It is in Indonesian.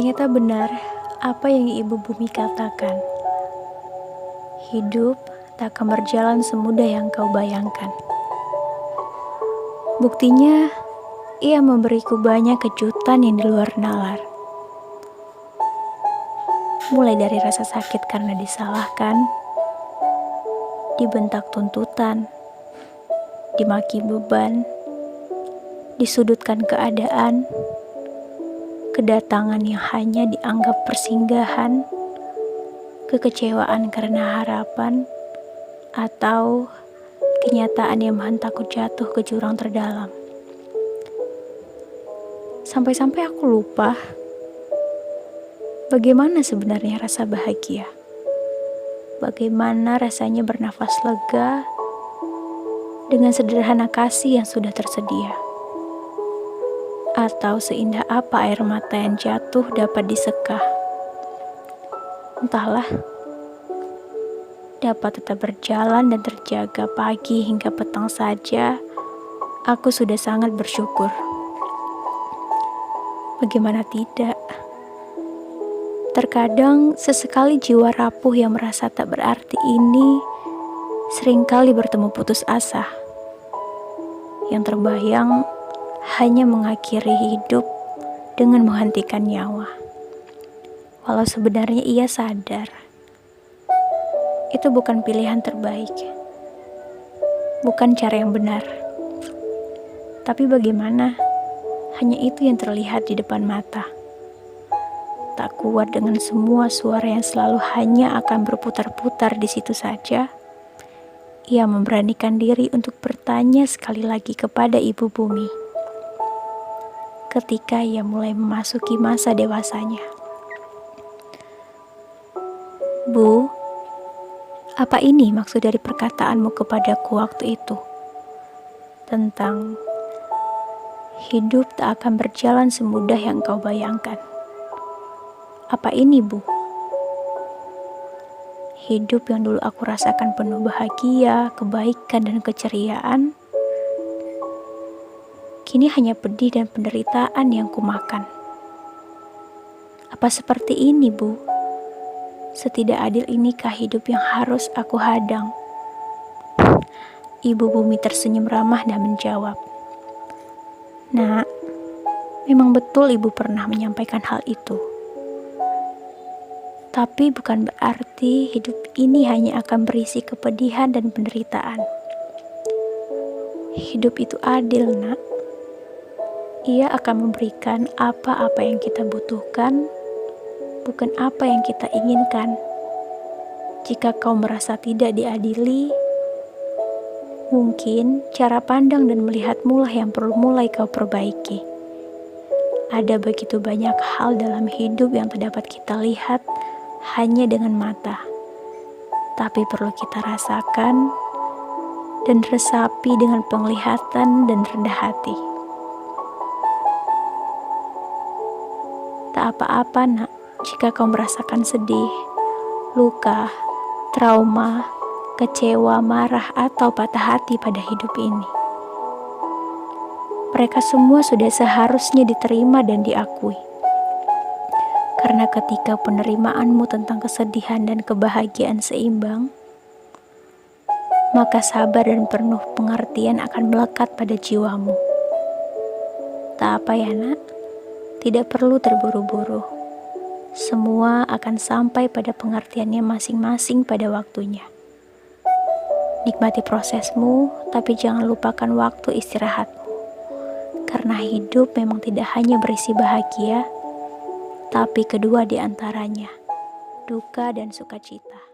Ternyata benar apa yang Ibu Bumi katakan. Hidup tak akan berjalan semudah yang kau bayangkan. Buktinya, ia memberiku banyak kejutan yang di luar nalar. Mulai dari rasa sakit karena disalahkan, dibentak tuntutan, dimaki beban, disudutkan keadaan, kedatangan yang hanya dianggap persinggahan, kekecewaan karena harapan, atau kenyataan yang menghentakku jatuh ke jurang terdalam. Sampai-sampai aku lupa bagaimana sebenarnya rasa bahagia. Bagaimana rasanya bernafas lega dengan sederhana kasih yang sudah tersedia. Atau seindah apa air mata yang jatuh dapat diseka. Entahlah, dapat tetap berjalan dan terjaga pagi hingga petang saja, aku sudah sangat bersyukur. Bagaimana tidak? Terkadang sesekali jiwa rapuh yang merasa tak berarti ini seringkali bertemu putus asa. Yang terbayang hanya mengakhiri hidup dengan menghentikan nyawa. Walau sebenarnya ia sadar itu bukan pilihan terbaik, bukan cara yang benar. Tapi bagaimana? Hanya itu yang terlihat di depan mata. Tak kuat dengan semua suara yang selalu hanya akan berputar-putar di situ saja, ia memberanikan diri untuk bertanya sekali lagi kepada Ibu Bumi. Ketika ia mulai memasuki masa dewasanya. Bu, apa ini maksud dari perkataanmu kepadaku waktu itu? Tentang hidup tak akan berjalan semudah yang kau bayangkan. Apa ini, Bu? Hidup yang dulu aku rasakan penuh bahagia, kebaikan, dan keceriaan, kini hanya pedih dan penderitaan yang kumakan. Apa seperti ini, Bu? Setidak adil inikah hidup yang harus aku hadang? Ibu Bumi tersenyum ramah dan menjawab, "Nak, memang betul Ibu pernah menyampaikan hal itu. Tapi bukan berarti hidup ini hanya akan berisi kepedihan dan penderitaan. Hidup itu adil, Nak. Ia akan memberikan apa-apa yang kita butuhkan, bukan apa yang kita inginkan. Jika kau merasa tidak diadili, mungkin cara pandang dan melihatmu lah yang perlu mulai kau perbaiki. Ada begitu banyak hal dalam hidup yang tak dapat kita lihat hanya dengan mata, tapi perlu kita rasakan dan resapi dengan penglihatan dan rendah hati. Tak apa-apa, Nak, jika kau merasakan sedih, luka, trauma, kecewa, marah, atau patah hati pada hidup ini. Mereka semua sudah seharusnya diterima dan diakui. Karena ketika penerimaanmu tentang kesedihan dan kebahagiaan seimbang, maka sabar dan penuh pengertian akan melekat pada jiwamu. Tak apa ya, Nak, tidak perlu terburu-buru. Semua akan sampai pada pengertiannya masing-masing pada waktunya. Nikmati prosesmu, tapi jangan lupakan waktu istirahatmu. Karena hidup memang tidak hanya berisi bahagia, tapi kedua di antaranya, duka dan sukacita.